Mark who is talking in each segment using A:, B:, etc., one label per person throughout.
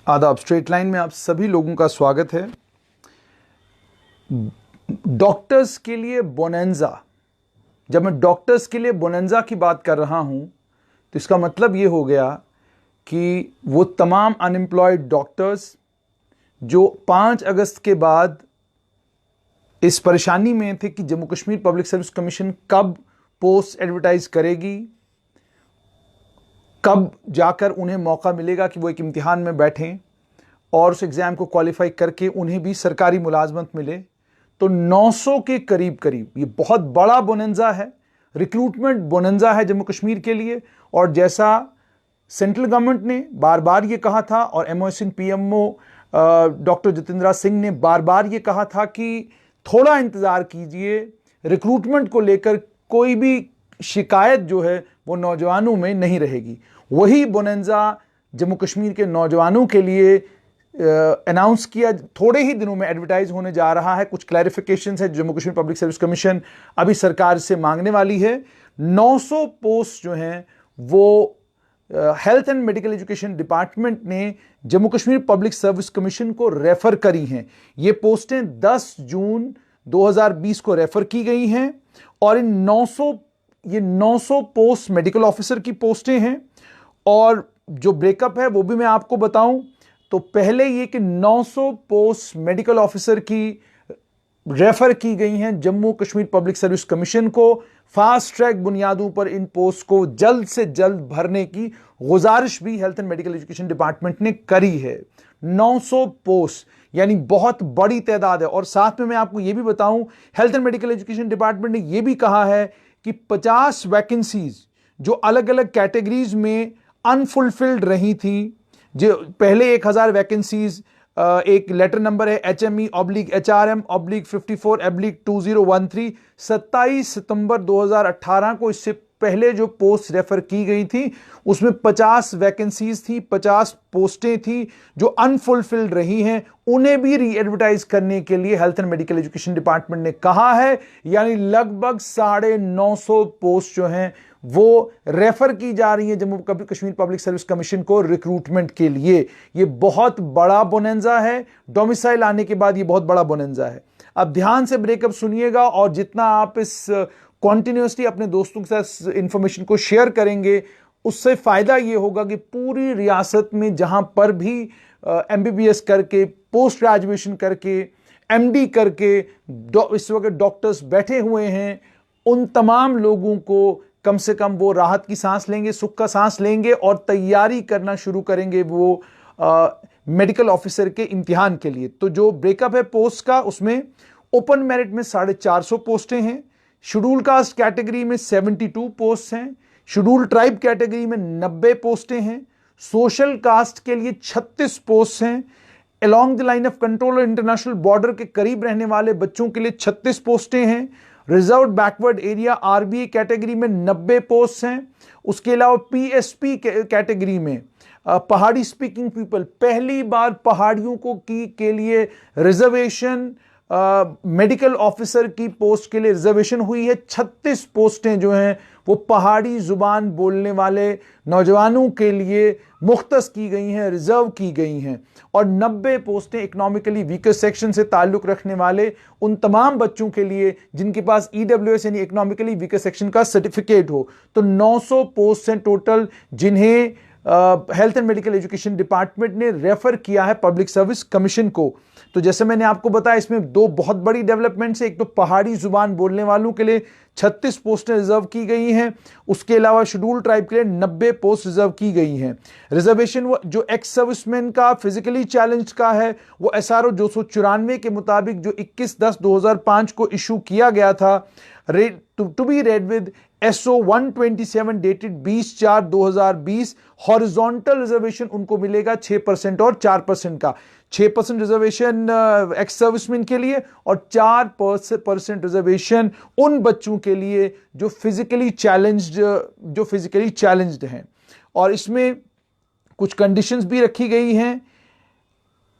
A: आदाब। Straight line में आप सभी लोगों का स्वागत है। डॉक्टर्स के लिए बोनेंजा, जब मैं डॉक्टर्स के लिए बोनेंजा की बात कर रहा हूं तो इसका मतलब ये हो गया कि वो तमाम अनएम्प्लॉयड डॉक्टर्स जो 5 अगस्त के बाद इस परेशानी में थे कि Jammu Kashmir public service commission कब पोस्ट एडवर्टाइज करेगी, कब जाकर उन्हें मौका मिलेगा कि वो एक इम्तिहान में बैठें और उस एग्ज़ाम को क्वालिफाई करके उन्हें भी सरकारी मुलाजमत मिले। तो 900 के करीब करीब ये बहुत बड़ा बोनेंजा है, रिक्रूटमेंट बोनेंजा है जम्मू कश्मीर के लिए। और जैसा सेंट्रल गवर्नमेंट ने बार बार ये कहा था और एमओएसएन पीएमओ डॉक्टर जितेंद्र सिंह ने बार बार ये कहा था कि थोड़ा इंतज़ार कीजिए, रिक्रूटमेंट को लेकर कोई भी शिकायत जो है वो नौजवानों में नहीं रहेगी। वही बोनेंजा जम्मू कश्मीर के नौजवानों के लिए अनाउंस किया, थोड़े ही दिनों में एडवर्टाइज होने जा रहा है। कुछ क्लैरिफिकेशंस है Jammu Kashmir public service commission अभी सरकार से मांगने वाली है। 900 पोस्ट जो हैं वो health and medical education department ने Jammu Kashmir public service commission को रेफर करी हैं। ये पोस्टें 10 जून 2020 को रेफर की गई हैं और इन 900 पोस्ट मेडिकल ऑफिसर की पोस्टें हैं। और जो ब्रेकअप है वो भी मैं आपको बताऊं तो पहले ये कि 900 पोस्ट मेडिकल ऑफिसर की रेफर की गई हैं Jammu Kashmir public service commission को। फास्ट ट्रैक बुनियादों पर इन पोस्ट को जल्द से जल्द भरने की गुजारिश भी health and medical education department ने करी है। 900 पोस्ट यानी बहुत बड़ी तादाद है। और साथ में मैं आपको यह भी बताऊं, health and medical education department ने यह भी कहा है कि 50 वैकेंसीज जो अलग अलग कैटेगरीज में अनफुलफिल्ड रही थी, जो पहले 1000 वैकेंसीज, एक लेटर नंबर है HME/HRM/54/2013, 27 सितंबर 2018 को इससे पहले जो पोस्ट रेफर की गई थी उसमें 50 वैकेंसीज थी, 50 पोस्टें थी जो अनफुलफिल्ड रही हैं। उन्हें भी री एडवर्टाइज करने के लिए health and medical education department ने कहा है। यानी लगभग 950 पोस्ट जो हैं वो रेफर की जा रही है Jammu Kashmir public service commission को रिक्रूटमेंट के लिए। ये बहुत बड़ा बोनेंजा है, डोमिसाइल आने के बाद ये बहुत बड़ा बोनेंजा है। अब ध्यान से ब्रेकअप सुनिएगा और जितना आप इस कॉन्टिन्यूसली अपने दोस्तों के साथ इंफॉर्मेशन को शेयर करेंगे उससे फायदा ये होगा कि पूरी रियासत में जहां पर भी एमबीबीएस करके, पोस्ट ग्रेजुएशन करके, एमडी करके इस वक्त डॉक्टर्स बैठे हुए हैं, उन तमाम लोगों को कम से कम वो राहत की सांस लेंगे, सुख का सांस लेंगे और तैयारी करना शुरू करेंगे वो मेडिकल ऑफिसर के इम्तिहान के लिए। तो जो ब्रेकअप है पोस्ट का, उसमें ओपन मेरिट में 450 पोस्टें हैं, शेड्यूल कास्ट कैटेगरी में 72 पोस्ट हैं, शेड्यूल ट्राइब कैटेगरी में 90 पोस्टें हैं, सोशल कास्ट के लिए 36 पोस्ट हैं, along the line of control और इंटरनेशनल बॉर्डर के करीब रहने वाले बच्चों के लिए 36 पोस्टें हैं, reserve backward area RBA category में 90 पोस्ट हैं। उसके अलावा पीएसपी कैटेगरी में पहाड़ी स्पीकिंग पीपल, पहली बार पहाड़ियों को के लिए रिजर्वेशन, मेडिकल ऑफिसर की पोस्ट के लिए रिजर्वेशन हुई है। 36 पोस्टें जो हैं वो पहाड़ी जुबान बोलने वाले नौजवानों के लिए मुख्तस की गई हैं, रिजर्व की गई हैं। और 90 पोस्टें इकोनॉमिकली वीकर सेक्शन से ताल्लुक रखने वाले उन तमाम बच्चों के लिए जिनके पास ईडब्ल्यूएस यानी इकोनॉमिकली वीकर सेक्शन का सर्टिफिकेट हो। तो 900 पोस्ट हैं टोटल जिन्हें health and medical education department ने रेफर किया है पब्लिक सर्विस कमीशन को। तो जैसे मैंने आपको बताया, इसमें दो बहुत बड़ी डेवलपमेंट्स है। एक तो पहाड़ी जुबान बोलने वालों के लिए 36 पोस्टें रिजर्व की गई हैं, उसके अलावा शेड्यूल ट्राइब के लिए 90 पोस्ट रिजर्व की गई हैं। रिजर्वेशन जो एक्स सर्विसमैन का फिजिकली चैलेंज का है वो SRO 294 के मुताबिक जो 21/10/2005 को इशू किया गया था, to be read with SO 127 dated 20/4/2020, horizontal reservation उनको मिलेगा 6% और 4% का। 6% रिजर्वेशन एक्स सर्विसमैन के लिए और 4% रिजर्वेशन उन बच्चों के लिए जो फिजिकली चैलेंज्ड हैं। और इसमें कुछ कंडीशंस भी रखी गई हैं।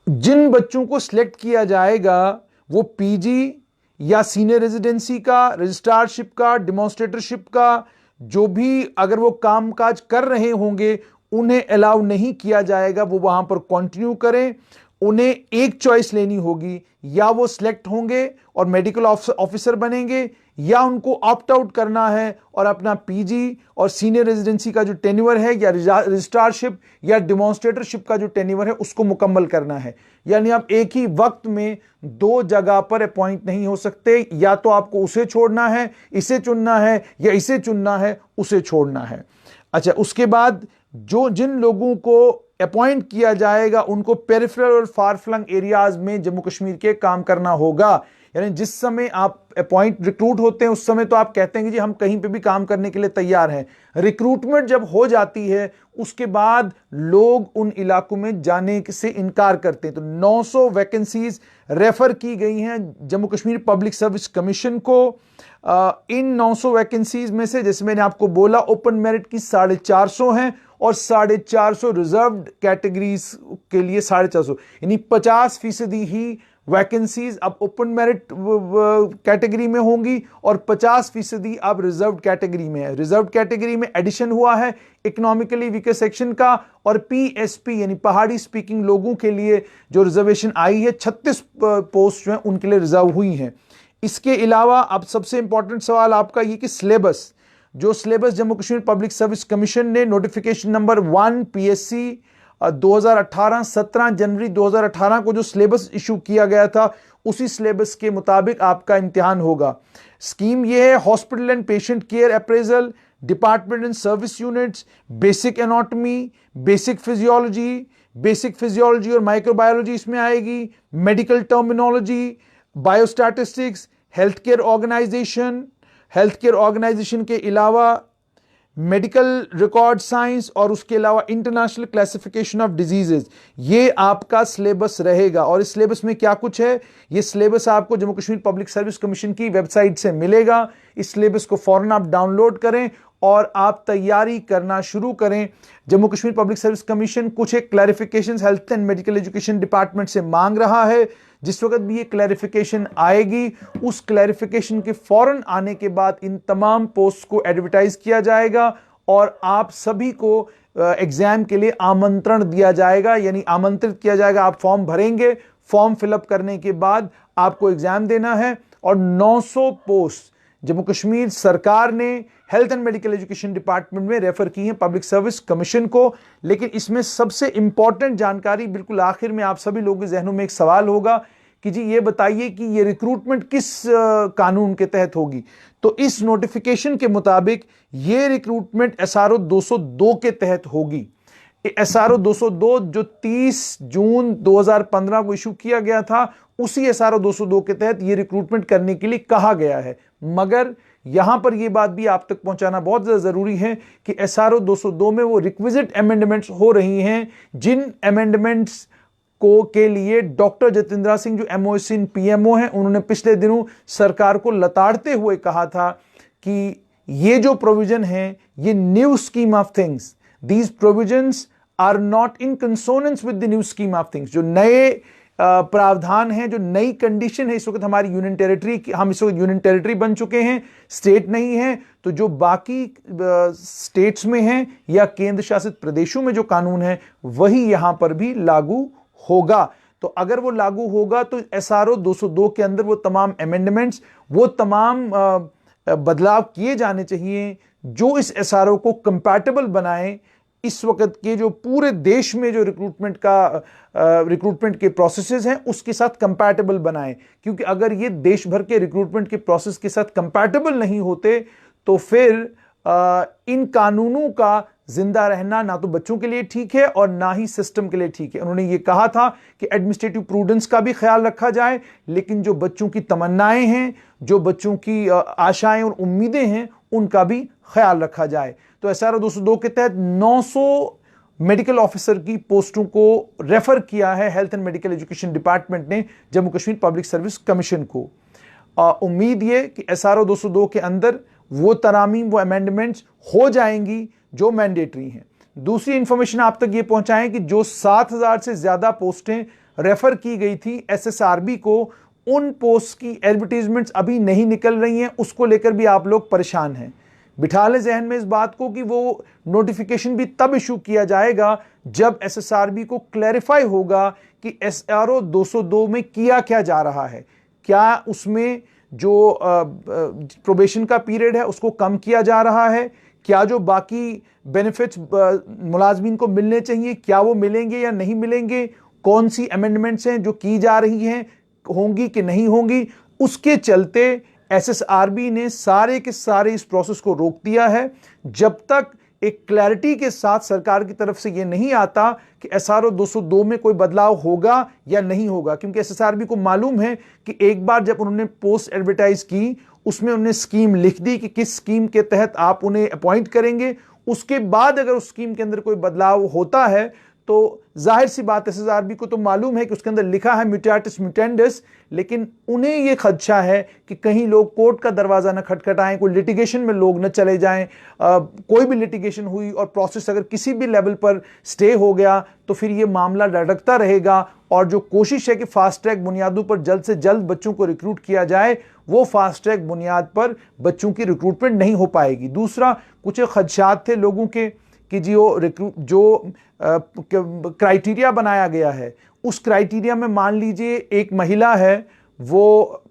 A: जिन बच्चों को सिलेक्ट किया जाएगा वो पीजी या सीनियर रेजिडेंसी का, रजिस्ट्रारशिप का, डेमोन्स्ट्रेटरशिप का, जो भी अगर वो कामकाज कर रहे होंगे उन्हें अलाउ नहीं किया जाएगा वो वहां पर कंटिन्यू करें। उन्हें एक चॉइस लेनी होगी, या वो सिलेक्ट होंगे और मेडिकल ऑफिसर बनेंगे, या उनको ऑप्ट आउट करना है और अपना पीजी और सीनियर रेजिडेंसी का जो टेन्योर है, या रजिस्ट्रारशिप या डिमॉन्स्ट्रेटरशिप का जो टेन्योर है उसको मुकम्मल करना है। यानी आप एक ही वक्त में दो जगह पर अपॉइंट नहीं हो सकते, या तो आपको उसे छोड़ना है, इसे चुनना है, या इसे चुनना है, उसे छोड़ना है। अच्छा, उसके बाद जिन लोगों को अपॉइंट किया जाएगा उनको पेरिफेरल और फार फ्लंग एरियाज में जम्मू कश्मीर के काम करना होगा। यानी जिस समय आप रिक्रूट होते हैं उस समय तो आप कहते हैं कि जी हम कहीं पे भी काम करने के लिए तैयार हैं। रिक्रूटमेंट जब हो जाती है उसके बाद लोग उन इलाकों में जाने से इनकार करते हैं। तो 900 वैकेंसीज रेफर की गई हैं Jammu Kashmir public service commission को। इन 900 वैकेंसीज में से जैसे मैंने आपको बोला ओपन मेरिट की 450 हैं और 450 रिजर्व्ड कैटेगरीज के लिए 450, यानी 50% ही वैकेंसीज अब ओपन मेरिट कैटेगरी में होंगी और 50% अब रिजर्व्ड कैटेगरी में है। रिजर्व्ड कैटेगरी में एडिशन हुआ है इकोनॉमिकली वीकर सेक्शन का, और पीएसपी यानी पहाड़ी स्पीकिंग लोगों के लिए जो रिजर्वेशन आई है 36 पोस्ट जो है उनके लिए रिजर्व हुई हैं। इसके अलावा अब सबसे इंपॉर्टेंट सवाल आपका ये कि सिलेबस, जो syllabus Jammu Kashmir public service commission ने नोटिफिकेशन नंबर 1 पीएससी 2018 17 जनवरी 2018 को जो सिलेबस इशू किया गया था उसी सिलेबस के मुताबिक आपका इम्तिहान होगा। स्कीम यह है hospital and patient care appraisal, department and service units, basic anatomy, basic physiology और माइक्रोबायोलॉजी इसमें आएगी, medical terminology, biostatistics, health care organization के अलावा मेडिकल रिकॉर्ड साइंस और उसके अलावा इंटरनेशनल क्लासिफिकेशन ऑफ डिजीजेज, ये आपका सिलेबस रहेगा। और इस सिलेबस में क्या कुछ है, ये सिलेबस आपको Jammu Kashmir public service commission की वेबसाइट से मिलेगा। इस सिलेबस को फौरन आप डाउनलोड करें और आप तैयारी करना शुरू करें। Jammu Kashmir public service commission कुछ एक clarification health and medical education department से मांग रहा है। जिस वक्त भी ये क्लैरिफिकेशन आएगी उस क्लैरिफिकेशन के फौरन आने के बाद इन तमाम पोस्ट को एडवर्टाइज किया जाएगा और आप सभी को एग्जाम के लिए आमंत्रण दिया जाएगा, यानी आमंत्रित किया जाएगा। आप फॉर्म भरेंगे, फॉर्म फिलअप करने के बाद आपको एग्जाम देना है। और 900 पोस्ट जम्मू कश्मीर सरकार ने health and medical education department में रेफर की हैं पब्लिक सर्विस कमीशन को। लेकिन इसमें सबसे इंपॉर्टेंट जानकारी बिल्कुल आखिर में, आप सभी लोगों के जहनों में एक सवाल होगा कि जी ये बताइए कि ये रिक्रूटमेंट किस कानून के तहत होगी। तो इस नोटिफिकेशन के मुताबिक ये रिक्रूटमेंट एसआरओ 202 के तहत होगी। एसआरओ 202 जो 30 जून 2015 को इशू किया गया था उसी एसआरओ 202 के तहत ये रिक्रूटमेंट करने के लिए कहा गया है। मगर यहां पर यह बात भी आप तक पहुंचाना बहुत ज्यादा जरूरी है कि एसआरओ 202 में वो रिक्विजिट अमेंडमेंट्स हो रही हैं जिन अमेंडमेंट्स को के लिए डॉक्टर जितेंद्र सिंह जो एमओसी पीएमओ हैं उन्होंने पिछले दिनों सरकार को लताड़ते हुए कहा था कि ये जो प्रोविजन है ये new scheme of things, these provisions are not in consonance with the new scheme of things. जो नए प्रावधान है, जो नई कंडीशन है, इस वक्त हमारी यूनियन टेरिटरी, हम इस वक्त यूनियन टेरिटरी बन चुके हैं, स्टेट नहीं है। तो जो बाकी स्टेट्स में हैं या केंद्र शासित प्रदेशों में जो कानून है वही यहां पर भी लागू होगा। तो अगर वो लागू होगा तो एसआरओ 202 के अंदर वो तमाम अमेंडमेंट्स, वो तमाम बदलाव किए जाने चाहिए जो इस एसआरओ को कंपैटिबल बनाए इस वक्त के जो पूरे देश में जो रिक्रूटमेंट के प्रोसेसेस हैं उसके साथ कंपैटिबल बनाएं। क्योंकि अगर ये देश भर के रिक्रूटमेंट के प्रोसेस के साथ कंपैटिबल नहीं होते तो फिर इन कानूनों का जिंदा रहना ना तो बच्चों के लिए ठीक है और ना ही सिस्टम के लिए ठीक है। उन्होंने ये कहा था कि एडमिनिस्ट्रेटिव प्रूडेंस का भी ख्याल रखा जाए, लेकिन जो बच्चों की तमन्नाएं हैं, जो बच्चों की आशाएं और उम्मीदें हैं, उनका भी ख्याल रखा जाए। तो एसआरओ 202 के तहत 900 मेडिकल ऑफिसर की पोस्टों को रेफर किया है health and medical education department ने Jammu Kashmir public service commission को। उम्मीद ये कि एसआरओ 202 के अंदर वो तरामीम, वो अमेंडमेंट्स हो जाएंगी जो मैंडेटरी हैं। दूसरी इंफॉर्मेशन आप तक ये पहुंचाएं कि जो 7000 से ज्यादा पोस्टें रेफर की गई थी एसएसआरबी को, उन पोस्ट की एडवर्टीजमेंट्स अभी नहीं निकल रही हैं, उसको लेकर भी आप लोग परेशान हैं। बिठा ले जहन में इस बात को कि वो नोटिफिकेशन भी तब इशू किया जाएगा जब एसएसआरबी को क्लैरिफाई होगा कि एसआरओ 202 में किया क्या जा रहा है। क्या उसमें जो प्रोबेशन का पीरियड है उसको कम किया जा रहा है, क्या जो बाकी बेनिफिट्स मुलाजमीन को मिलने चाहिए क्या वो मिलेंगे या नहीं मिलेंगे, कौन सी अमेंडमेंट्स हैं जो की जा रही हैं, होंगी कि नहीं होंगी। उसके चलते एसएसआरबी ने सारे के सारे इस प्रोसेस को रोक दिया है जब तक एक क्लैरिटी के साथ सरकार की तरफ से यह नहीं आता कि एसआरओ 202 में कोई बदलाव होगा या नहीं होगा। क्योंकि एसएसआरबी को मालूम है कि एक बार जब उन्होंने पोस्ट एडवर्टाइज की उसमें उन्होंने स्कीम लिख दी कि किस स्कीम के तहत आप उन्हें अपॉइंट करेंगे, उसके बाद अगर उस स्कीम के अंदर कोई बदलाव होता है तो जाहिर सी बात एसएसआरबी को तो मालूम है कि उसके अंदर लिखा है म्यूटेटिस म्यूटेंडिस, लेकिन उन्हें यह खदशा है कि कहीं लोग कोर्ट का दरवाजा न खटखटाएं, कोई लिटिगेशन में लोग न चले जाएं। कोई भी लिटिगेशन हुई और प्रोसेस अगर किसी भी लेवल पर स्टे हो गया तो फिर यह मामला लटकता रहेगा और जो कोशिश है कि फास्ट ट्रैक बुनियादों पर जल्द से जल्द बच्चों को रिक्रूट किया जाए वो फास्ट ट्रैक बुनियाद पर बच्चों की रिक्रूटमेंट नहीं हो पाएगी। दूसरा, कुछ खदशात थे लोगों के कि जो क्राइटेरिया बनाया गया है उस क्राइटेरिया में मान लीजिए एक महिला है वो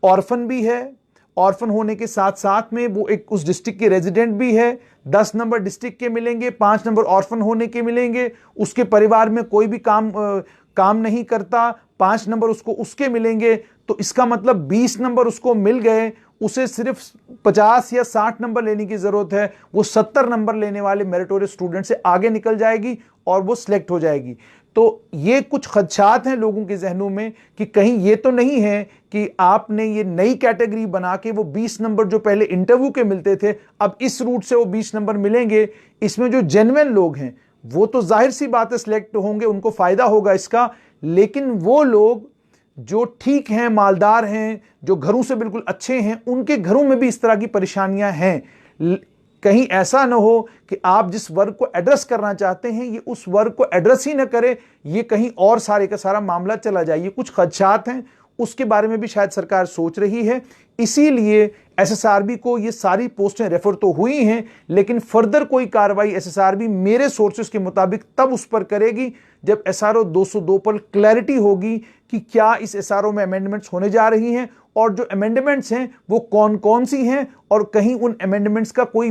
A: ऑर्फन भी है, ऑर्फन होने के साथ साथ में वो एक उस डिस्ट्रिक्ट के रेजिडेंट भी है, 10 नंबर डिस्ट्रिक्ट के मिलेंगे, 5 नंबर ऑर्फन होने के मिलेंगे, उसके परिवार में कोई भी काम नहीं करता, 5 नंबर उसको उसके मिलेंगे, तो इसका मतलब 20 नंबर उसको मिल गए। उसे सिर्फ 50 या 60 नंबर लेने की जरूरत है, वो 70 नंबर लेने वाले मेरिटोरियस स्टूडेंट से आगे निकल जाएगी और वो सिलेक्ट हो जाएगी। तो ये कुछ खदशात हैं लोगों के जहनों में कि कहीं ये तो नहीं है कि आपने ये नई कैटेगरी बना के वो 20 नंबर जो पहले इंटरव्यू के मिलते थे अब इस रूट से वो 20 नंबर मिलेंगे। इसमें जो जेन्युइन लोग हैं वो तो जाहिर सी बात है सिलेक्ट होंगे, उनको फायदा होगा इसका, लेकिन वो लोग जो ठीक हैं, मालदार हैं, जो घरों से बिल्कुल अच्छे हैं, उनके घरों में भी इस तरह की परेशानियां हैं। कहीं ऐसा ना हो कि आप जिस वर्ग को एड्रेस करना चाहते हैं ये उस वर्ग को एड्रेस ही ना करे, ये कहीं और सारे का सारा मामला चला जाए। ये कुछ खदशात हैं, उसके बारे में भी शायद सरकार सोच रही है। इसीलिए एसएसआरबी को ये सारी पोस्टें रेफर तो हुई हैं, लेकिन फर्दर कोई कार्रवाई एसएसआरबी मेरे सोर्सेस के मुताबिक तब उस पर करेगी जब एसआरओ 202 पर क्लैरिटी होगी कि क्या इस एसआरओ में अमेंडमेंट्स होने जा रही हैं और जो अमेंडमेंट्स हैं वो कौन कौन सी हैं और कहीं उन अमेंडमेंट्स का कोई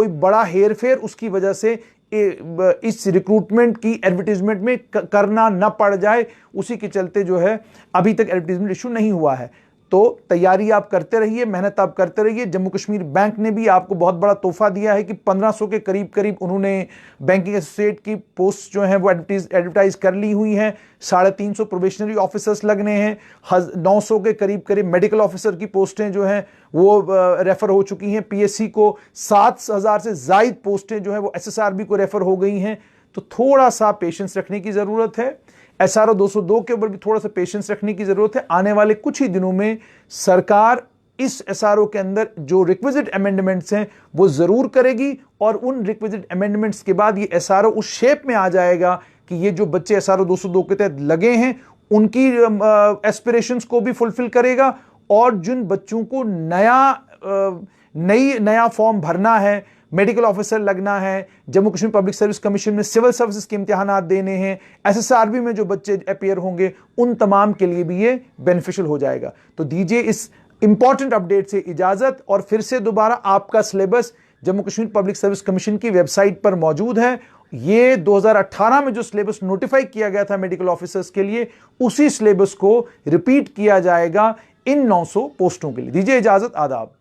A: बड़ा हेरफेर उसकी वजह से इस रिक्रूटमेंट की एडवर्टीजमेंट में करना न पड़ जाए। उसी के चलते जो है अभी तक एडवर्टीजमेंट इशू नहीं हुआ है। तो तैयारी आप करते रहिए, मेहनत आप करते रहिए। जम्मू कश्मीर बैंक ने भी आपको बहुत बड़ा तोहफा दिया है कि 1500 के करीब उन्होंने बैंकिंग एसोसिएट की पोस्ट जो है वो एडवर्टाइज कर ली हुई हैं। 350 प्रोबेशनरी ऑफिसर्स लगने हैं, 900 के करीब मेडिकल ऑफिसर की पोस्टें जो हैं वो रेफर हो चुकी हैं। पीएससी को 7000 से ज्यादा पोस्टें जो है वो एसएसआरबी को रेफर हो गई हैं। तो थोड़ा सा पेशेंस रखने की जरूरत है। एसआरओ 202 के ऊपर भी थोड़ा सा पेशेंस रखने की जरूरत है। आने वाले कुछ ही दिनों में सरकार इस एसआरओ के अंदर जो रिक्विजिट अमेंडमेंट्स हैं वो जरूर करेगी और उन रिक्विजिट अमेंडमेंट्स के बाद ये एसआरओ उस शेप में आ जाएगा कि ये जो बच्चे एसआरओ 202 के तहत लगे हैं उनकी एस्पिरेशंस को भी फुलफिल करेगा और जिन बच्चों को नया फॉर्म भरना है, मेडिकल ऑफिसर लगना है, Jammu Kashmir public service commission में सिविल सर्विसेज के इम्तिहानात देने हैं, एसएसआरबी में जो बच्चे अपीयर होंगे उन तमाम के लिए भी ये बेनिफिशियल हो जाएगा। तो दीजिए इस इंपॉर्टेंट अपडेट से इजाजत और फिर से दोबारा आपका syllabus Jammu Kashmir public service commission की वेबसाइट पर मौजूद है। ये 2018 में जो सिलेबस नोटिफाई किया गया था मेडिकल ऑफिसर्स के लिए उसी सिलेबस को रिपीट किया जाएगा इन 900 पोस्टों के लिए। दीजिए इजाजत, आदाब।